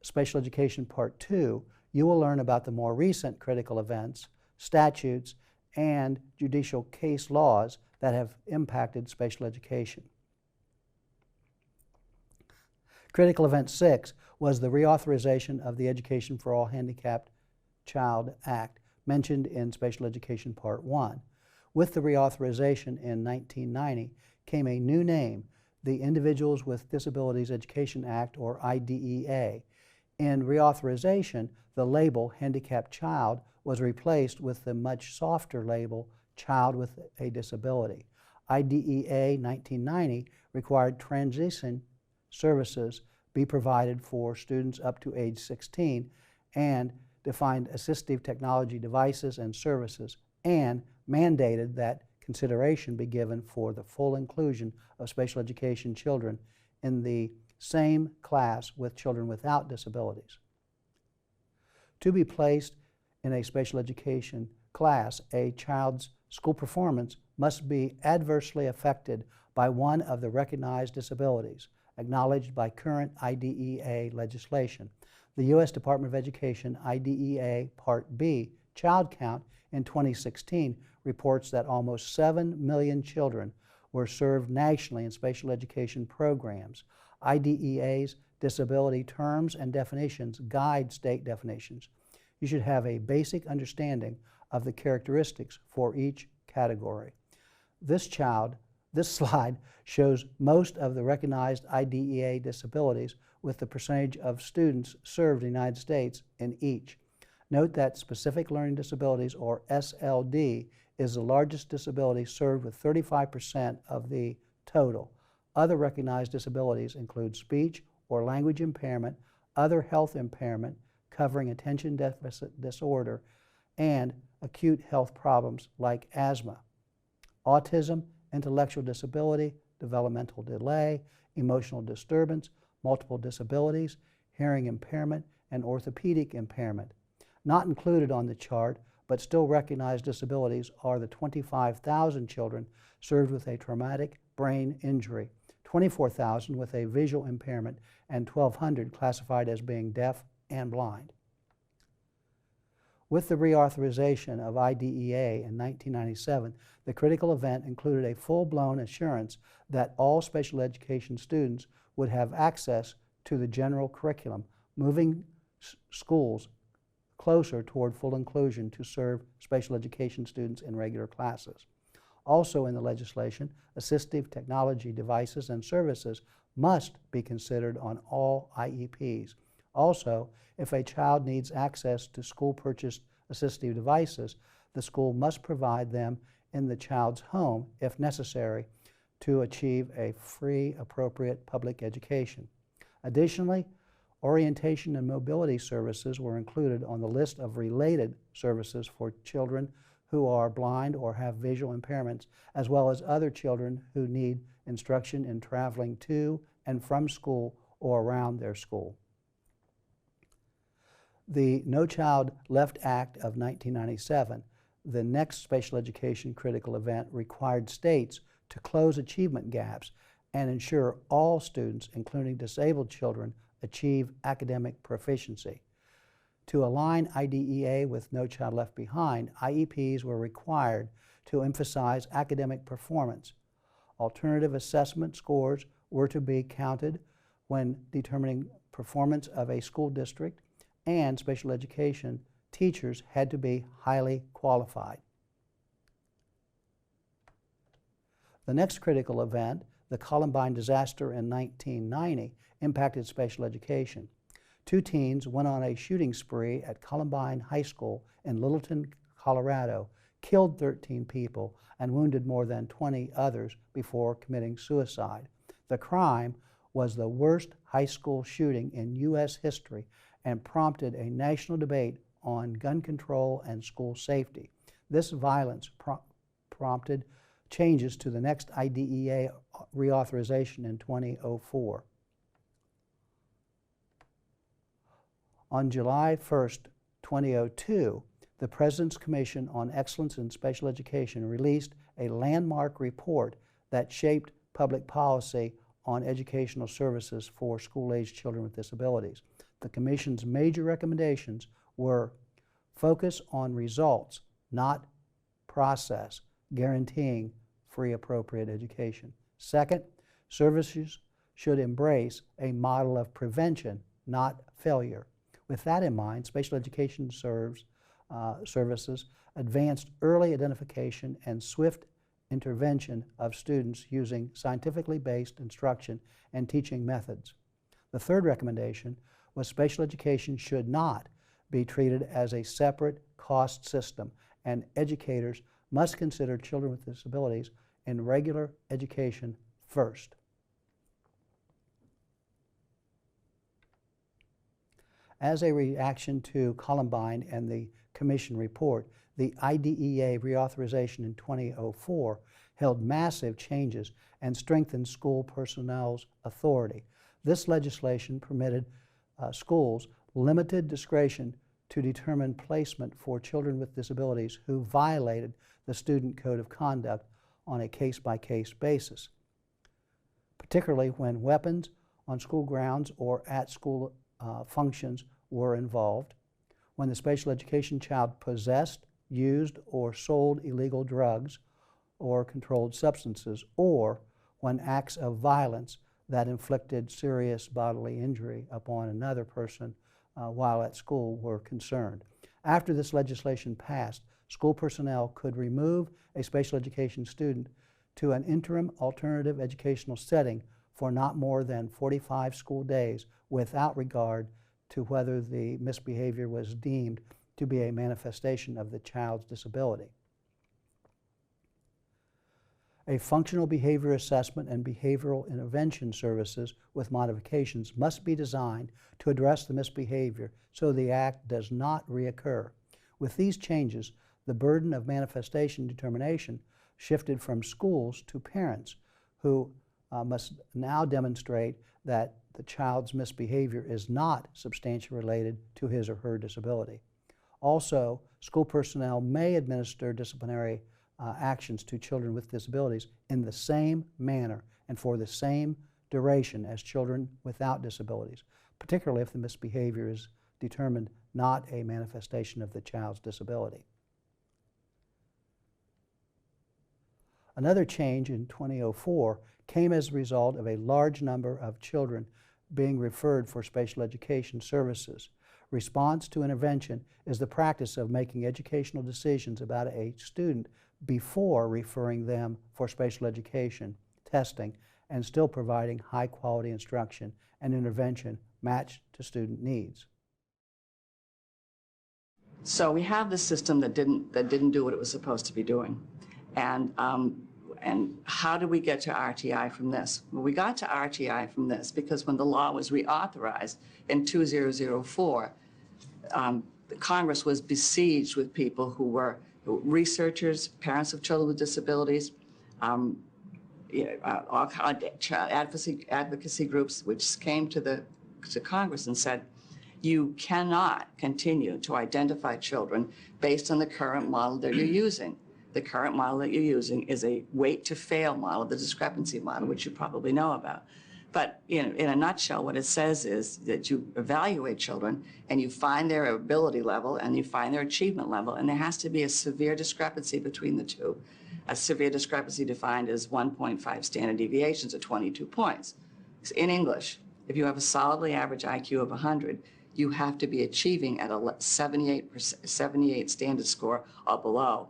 Special Education Part 2, you will learn about the more recent critical events, statutes, and judicial case laws that have impacted special education. Critical Event 6 was the reauthorization of the Education for All Handicapped Child Act, mentioned in Special Education Part 1. With the reauthorization in 1990 came a new name, the Individuals with Disabilities Education Act, or IDEA. In reauthorization, the label handicapped child was replaced with the much softer label child with a disability. IDEA 1990 required transition services be provided for students up to age 16 and defined assistive technology devices and services, and mandated that consideration be given for the full inclusion of special education children in the same class with children without disabilities. To be placed in a special education class, a child's school performance must be adversely affected by one of the recognized disabilities acknowledged by current IDEA legislation. The U.S. Department of Education IDEA Part B child count in 2016 reports that almost 7 million children were served nationally in special education programs. IDEA's disability terms and definitions guide state definitions. You should have a basic understanding of the characteristics for each category. This slide shows most of the recognized IDEA disabilities with the percentage of students served in the United States in each. Note that specific learning disabilities, or SLD, is the largest disability, served with 35% of the total. Other recognized disabilities include speech or language impairment, other health impairment covering attention deficit disorder, and acute health problems like asthma. Autism, intellectual disability, developmental delay, emotional disturbance, multiple disabilities, hearing impairment, and orthopedic impairment. Not included on the chart, but still recognized disabilities, are the 25,000 children served with a traumatic brain injury, 24,000 with a visual impairment, and 1,200 classified as being deaf and blind. With the reauthorization of IDEA in 1997, the critical event included a full-blown assurance that all special education students would have access to the general curriculum, moving schools closer toward full inclusion to serve special education students in regular classes. Also in the legislation, assistive technology devices and services must be considered on all IEPs. Also, if a child needs access to school-purchased assistive devices, the school must provide them in the child's home if necessary to achieve a free, appropriate public education. Additionally, orientation and mobility services were included on the list of related services for children who are blind or have visual impairments, as well as other children who need instruction in traveling to and from school or around their school. The No Child Left Act of 1997, the next special education critical event, required states to close achievement gaps and ensure all students, including disabled children, achieve academic proficiency. To align IDEA with No Child Left Behind, IEPs were required to emphasize academic performance. Alternative assessment scores were to be counted when determining performance of a school district, and special education teachers had to be highly qualified. The next critical event, the Columbine disaster in 1990, impacted special education. 2 teens went on a shooting spree at Columbine High School in Littleton, Colorado, killed 13 people, and wounded more than 20 others before committing suicide. The crime was the worst high school shooting in U.S. history and prompted a national debate on gun control and school safety. This violence prompted changes to the next IDEA reauthorization in 2004. On July 1st, 2002, the President's Commission on Excellence in Special Education released a landmark report that shaped public policy on educational services for school-aged children with disabilities. The Commission's major recommendations were focus on results, not process, guaranteeing free appropriate education. Second, services should embrace a model of prevention, not failure. With that in mind, special education services advanced early identification and swift intervention of students using scientifically based instruction and teaching methods. The third recommendation was special education should not be treated as a separate cost system, and educators must consider children with disabilities in regular education first. As a reaction to Columbine and the Commission report, the IDEA reauthorization in 2004 held massive changes and strengthened school personnel's authority. This legislation permitted schools limited discretion to determine placement for children with disabilities who violated the student code of conduct on a case-by-case basis, particularly when weapons on school grounds or at school functions were involved, when the special education child possessed, used, or sold illegal drugs or controlled substances, or when acts of violence that inflicted serious bodily injury upon another person while at school were concerned. After this legislation passed, school personnel could remove a special education student to an interim alternative educational setting for not more than 45 school days without regard to whether the misbehavior was deemed to be a manifestation of the child's disability. A functional behavior assessment and behavioral intervention services with modifications must be designed to address the misbehavior so the act does not reoccur. With these changes, the burden of manifestation determination shifted from schools to parents, who must now demonstrate that the child's misbehavior is not substantially related to his or her disability. Also, school personnel may administer disciplinary actions to children with disabilities in the same manner and for the same duration as children without disabilities, particularly if the misbehavior is determined not a manifestation of the child's disability. Another change in 2004 came as a result of a large number of children being referred for special education services. Response to intervention is the practice of making educational decisions about a student before referring them for special education, testing, and still providing high-quality instruction and intervention matched to student needs. So we have this system that didn't do what it was supposed to be doing. And how did we get to RTI from this? Well, we got to RTI from this because when the law was reauthorized in 2004, Congress was besieged with people who were researchers, parents of children with disabilities, all kind of advocacy groups, which came to Congress and said, you cannot continue to identify children based on the current model that you're using. The current model that you're using is a wait to fail model, the discrepancy model, which you probably know about. But in a nutshell, what it says is that you evaluate children and you find their ability level and you find their achievement level, and there has to be a severe discrepancy between the two. A severe discrepancy defined as 1.5 standard deviations or 22 points. In English, if you have a solidly average IQ of 100, you have to be achieving at a 78 standard score or below.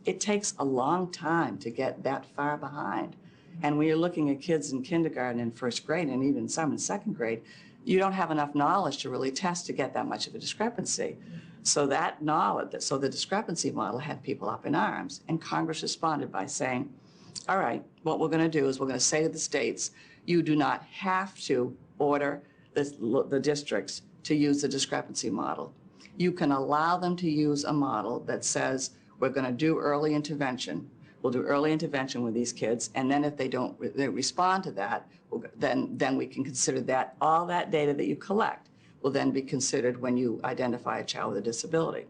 It takes a long time to get that far behind. And when you're looking at kids in kindergarten and first grade, and even some in second grade, you don't have enough knowledge to really test to get that much of a discrepancy. So that knowledge, so the discrepancy model had people up in arms. And Congress responded by saying, all right, what we're going to do is we're going to say to the states, you do not have to order the districts to use the discrepancy model. You can allow them to use a model that says, we're going to do early intervention. We'll do early intervention with these kids, and then if they don't respond to that, then we can consider that all that data that you collect will then be considered when you identify a child with a disability.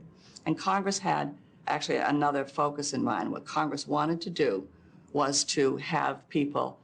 And Congress had actually another focus in mind. What Congress wanted to do was to have people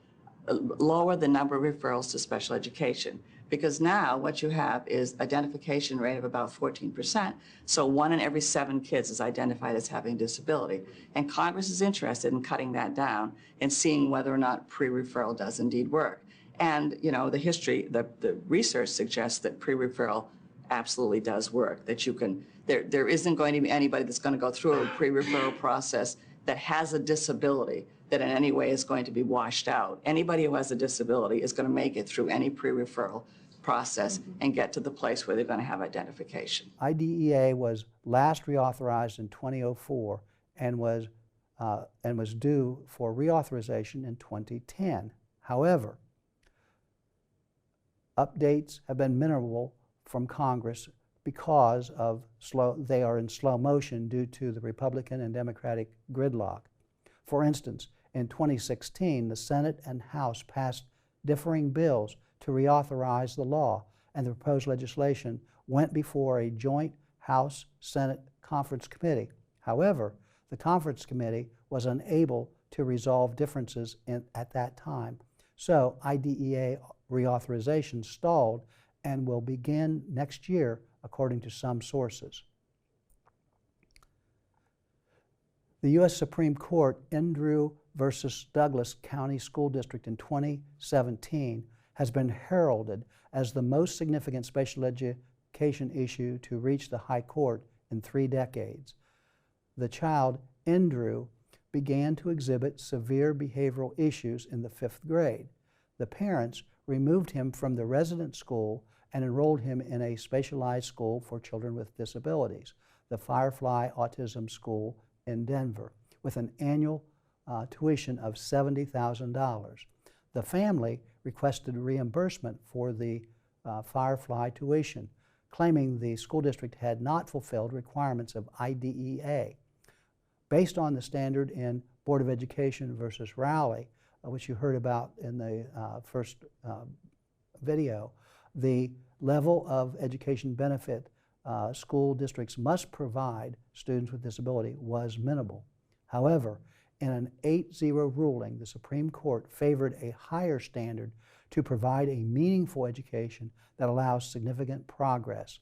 lower the number of referrals to special education. Because now what you have is identification rate of about 14%. So 1 in every 7 kids is identified as having a disability. And Congress is interested in cutting that down and seeing whether or not pre-referral does indeed work. And, you know, the research suggests that pre-referral absolutely does work, that you can, there isn't going to be anybody that's going to go through a pre-referral process that has a disability that in any way is going to be washed out. Anybody who has a disability is going to make it through any pre-referral process and get to the place where they're going to have identification. IDEA was last reauthorized in 2004 and was due for reauthorization in 2010. However, updates have been minimal from Congress because of they are in slow motion due to the Republican and Democratic gridlock. For instance, in 2016, the Senate and House passed differing bills to reauthorize the law, and the proposed legislation went before a joint House-Senate conference committee. However, the conference committee was unable to resolve differences at that time, so IDEA reauthorization stalled and will begin next year, according to some sources. The U.S. Supreme Court, Andrew versus Douglas County School District in 2017, has been heralded as the most significant special education issue to reach the High Court in 3 decades. The child, Andrew, began to exhibit severe behavioral issues in the 5th grade. The parents removed him from the resident school and enrolled him in a specialized school for children with disabilities, the Firefly Autism School in Denver, with an annual tuition of $70,000. The family requested reimbursement for the Firefly tuition, claiming the school district had not fulfilled requirements of IDEA. Based on the standard in Board of Education versus Rowley, which you heard about in the first video, the level of education benefit school districts must provide students with disability was minimal. However, in an 8-0 ruling, the Supreme Court favored a higher standard to provide a meaningful education that allows significant progress.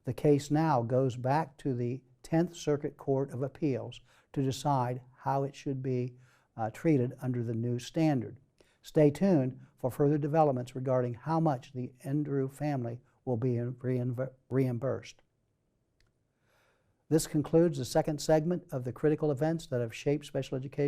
The case now goes back to the 10th Circuit Court of Appeals to decide how it should be treated under the new standard. Stay tuned for further developments regarding how much the Andrew family will be reimbursed. This concludes the second segment of the critical events that have shaped special education